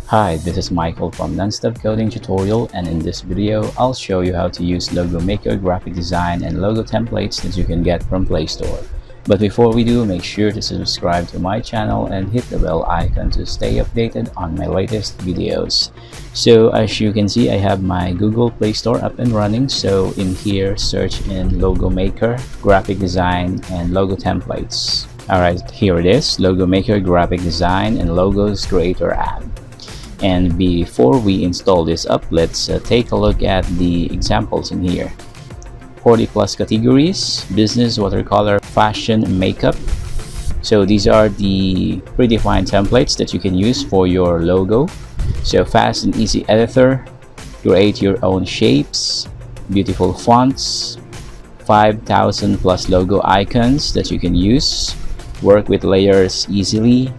Hi, this is Michael from Nonstop Coding Tutorial, and in this video, I'll show you how to use Logo Maker graphic design and logo templates that you can get from Play Store. But before we do, make sure to subscribe to my channel and hit the bell icon to stay updated on my latest videos. So as you can see, I have my Google Play Store up and running. So in here, search in Logo Maker graphic design and logo templates. Alright, here it is, Logo Maker graphic design and logos creator app. And before we install this up, let's take a look at the examples in here. 40 plus categories: business, watercolor, fashion, makeup. So these are the predefined templates that you can use for your logo. So fast and easy editor, create your own shapes, beautiful fonts, 5,000 plus logo icons that you can use, work with layers easily,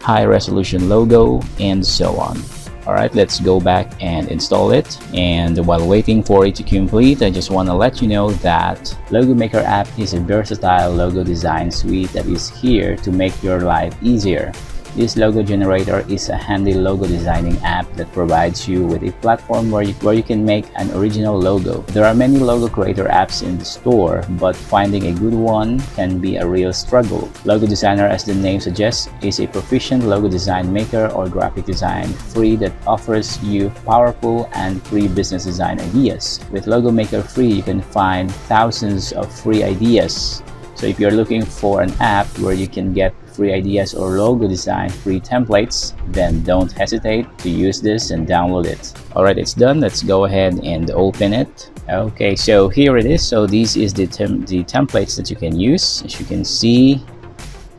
high resolution logo, and so on. Alright, let's go back and install it. And while waiting for it to complete, I just want to let you know that Logo Maker app is a versatile logo design suite that is here to make your life easier. This logo generator is a handy logo designing app that provides you with a platform where you can make an original logo. There are many logo creator apps in the store, but finding a good one can be a real struggle. Logo Designer, as the name suggests, is a proficient logo design maker or graphic design free that offers you powerful and free business design ideas. With Logo Maker Free, you can find thousands of free ideas. So if you're looking for an app where you can get free ideas or logo design free templates, then don't hesitate to use this and download it. Alright, it's done. Let's go ahead and open it. Okay, so here it is. So this is the templates that you can use. As you can see,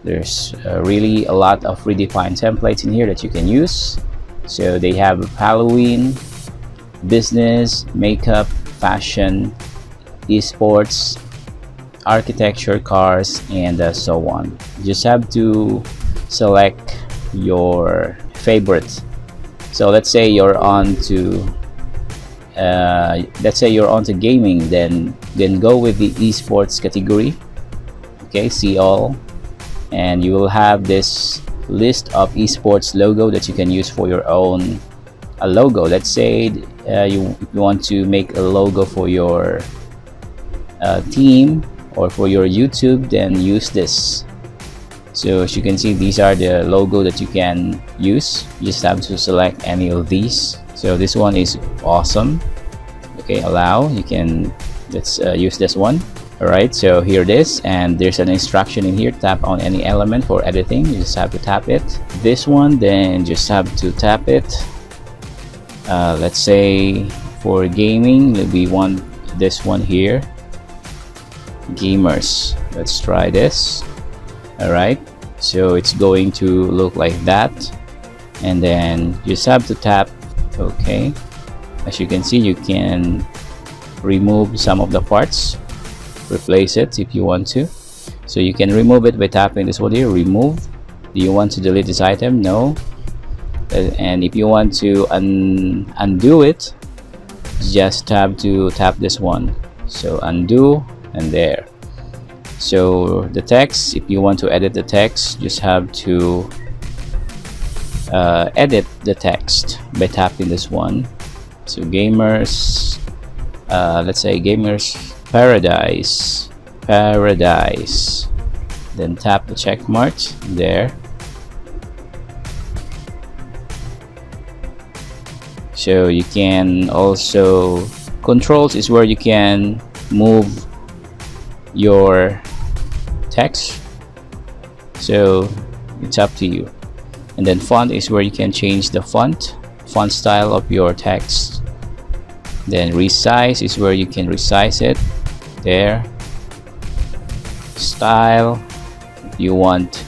there's really a lot of predefined templates in here that you can use. So they have Halloween, business, makeup, fashion, esports, architecture, cars, and so on. You just have to select your favorite. So let's say you're on to gaming, then go with the esports category. Okay, see all, and you will have this list of esports logo that you can use for your own logo. Let's say if you want to make a logo for your team or for your YouTube, then use this. So as you can see, these are the logo that you can use. You just have to select any of these. So this one is awesome. Okay, allow, you can, let's use this one. Alright, so here it is, and there's an instruction in here. Tap on any element for editing. You just have to tap it. This one, then just have to tap it. Let's say for gaming, we want this one here, gamers. Let's try this. Alright, so it's going to look like that, and then you just have to tap OK. As you can see, you can remove some of the parts, replace it if you want to. So you can remove it by tapping this one here, remove. Do you want to delete this item? No. And if you want to undo it, just have to tap this one. So undo, and there. So the text, if you want to edit the text, just have to edit the text by tapping this one. So gamers, let's say gamers paradise, then tap the check mark there. So you can also, controls is where you can move your text, so it's up to you. And then font is where you can change the font style of your text. Then resize is where you can resize it there. Style, if you want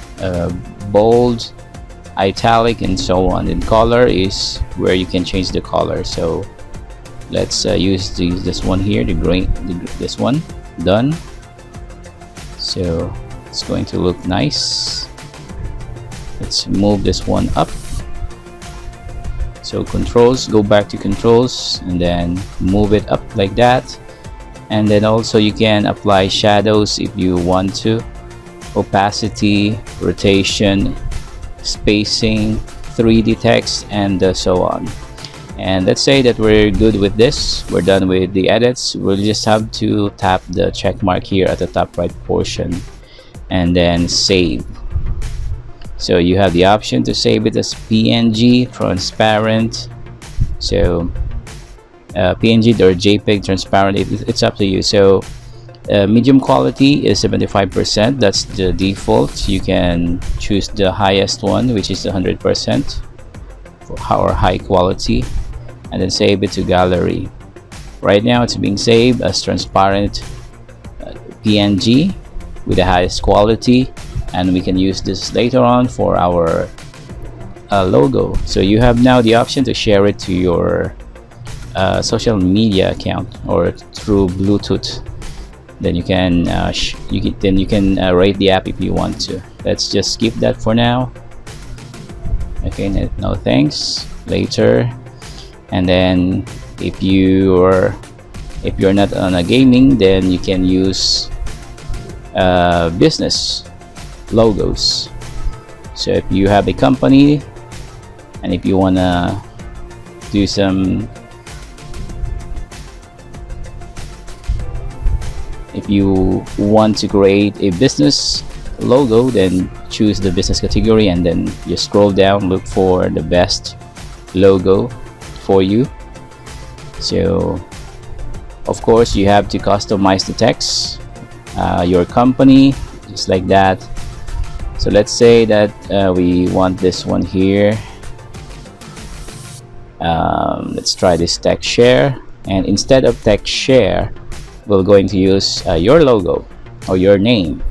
bold, italic, and so on. And color is where you can change the color. So let's use this one here, the green, this one. Done. So it's going to look nice. Let's move this one up. So controls, go back to controls, and then move it up like that. And then also you can apply shadows if you want to, opacity, rotation, spacing, 3D text, and so on. And let's say that we're good with this, we're done with the edits. We'll just have to tap the check mark here at the top right portion and then save. So you have the option to save it as PNG, transparent, so PNG or JPEG, transparent, it's up to you. So medium quality is 75%, that's the default. You can choose the highest one, which is 100% for our high quality, and then save it to gallery. Right now it's being saved as transparent PNG with the highest quality, and we can use this later on for our logo. So you have now the option to share it to your social media account or through Bluetooth. Then you can rate the app if you want to. Let's just skip that for now. Okay, no thanks, later. And then if you're not on a gaming, then you can use business logos. So if you have a company and if you want to do some, if you want to create a business logo, then choose the business category and then you scroll down, look for the best logo for you. So of course you have to customize the text, your company, just like that. So let's say that we want this one here. Let's try this text share, and instead of text share, we're going to use your logo or your name,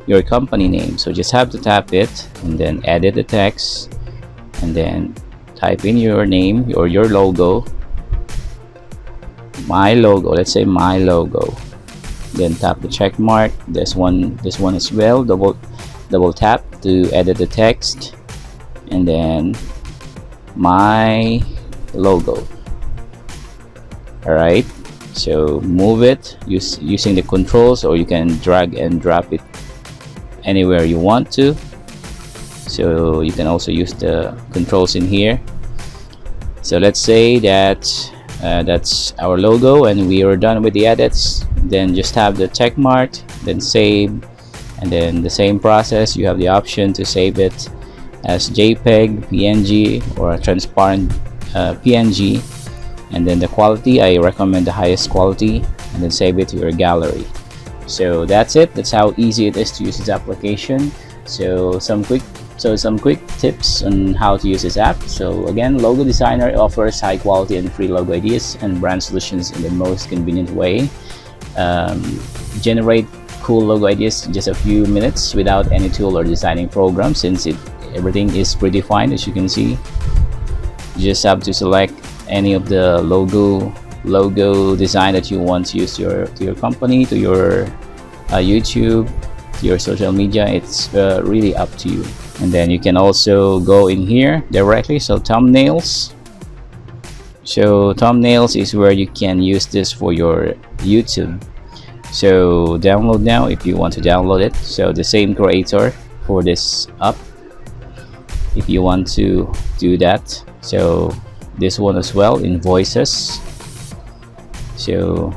your company name. So just have to tap it and then edit the text and then type in your name or your logo, my logo, let's say my logo. Then tap the check mark, this one as well, double tap to edit the text, and then my logo. Alright, so move it using the controls, or you can drag and drop it anywhere you want to. So you can also use the controls in here. So let's say that that's our logo and we are done with the edits. Then just have the check mark, then save, and then the same process. You have the option to save it as JPEG, PNG, or a transparent PNG, and then the quality, I recommend the highest quality, and then save it to your gallery. So that's it. That's how easy it is to use this application. So some quick tips on how to use this app. So again, Logo Designer offers high quality and free logo ideas and brand solutions in the most convenient way. Generate cool logo ideas in just a few minutes without any tool or designing program, since everything is predefined. As you can see, you just have to select any of the logo design that you want to use to your company, to your YouTube, to your social media. It's really up to you. And then you can also go in here directly. So thumbnails is where you can use this for your YouTube. So download now if you want to download it. So the same creator for this app if you want to do that. So this one as well, invoices. So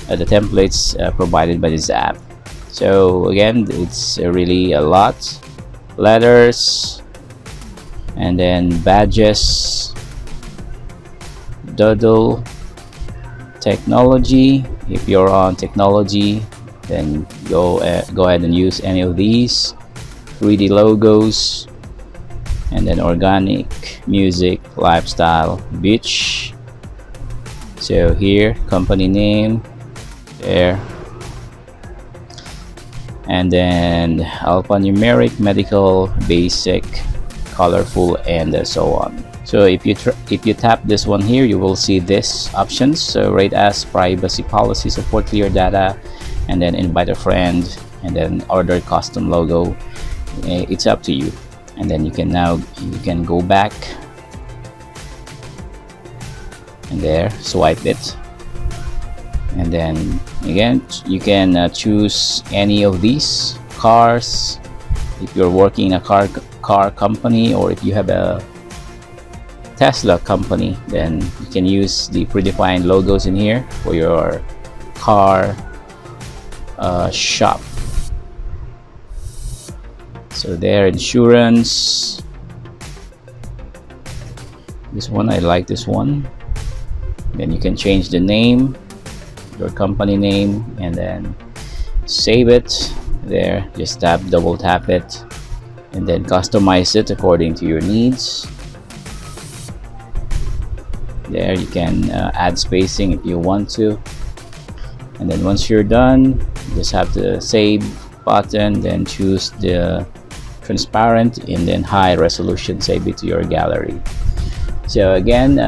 the templates provided by this app. So again, it's really a lot. Letters, and then badges, doodle, technology. If you're on technology, then go ahead and use any of these. 3D logos, and then organic, music, lifestyle, beach. So here, company name, there, and then alphanumeric, medical, basic, colorful, and so on. So if you tap this one here, you will see this options. So rate as, privacy policy, support clear data, and then invite a friend, and then order custom logo. It's up to you. And then you can go back and there swipe it, and then again you can choose any of these cars. If you're working in a car car company, or if you have a Tesla company, then you can use the predefined logos in here for your car shop. So their insurance, this one, I like this one. Then you can change the name, your company name, and then save it there. Just double tap it, and then customize it according to your needs. There you can add spacing if you want to, and then once you're done, you just have the save button, then choose the transparent and then high resolution, save it to your gallery. So again,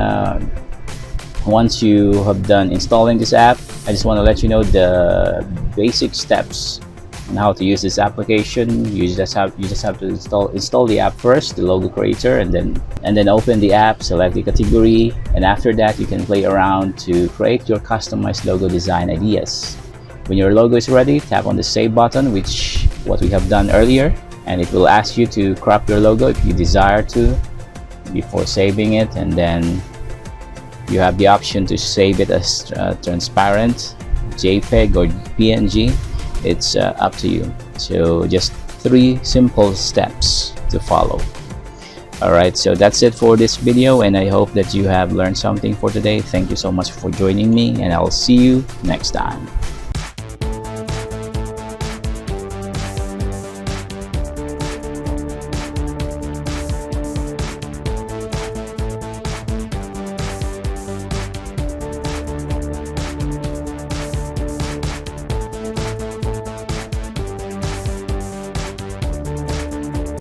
once you have done installing this app, I just want to let you know the basic steps on how to use this application. You just have to install the app first, the logo creator, and then open the app, select the category, and after that you can play around to create your customized logo design ideas. When your logo is ready, tap on the save button, which what we have done earlier, and it will ask you to crop your logo if you desire to before saving it, and then you have the option to save it as transparent, JPEG or PNG. It's up to you. So just 3 simple steps to follow. Alright, so that's it for this video, and I hope that you have learned something for today. Thank you so much for joining me, and I'll see you next time.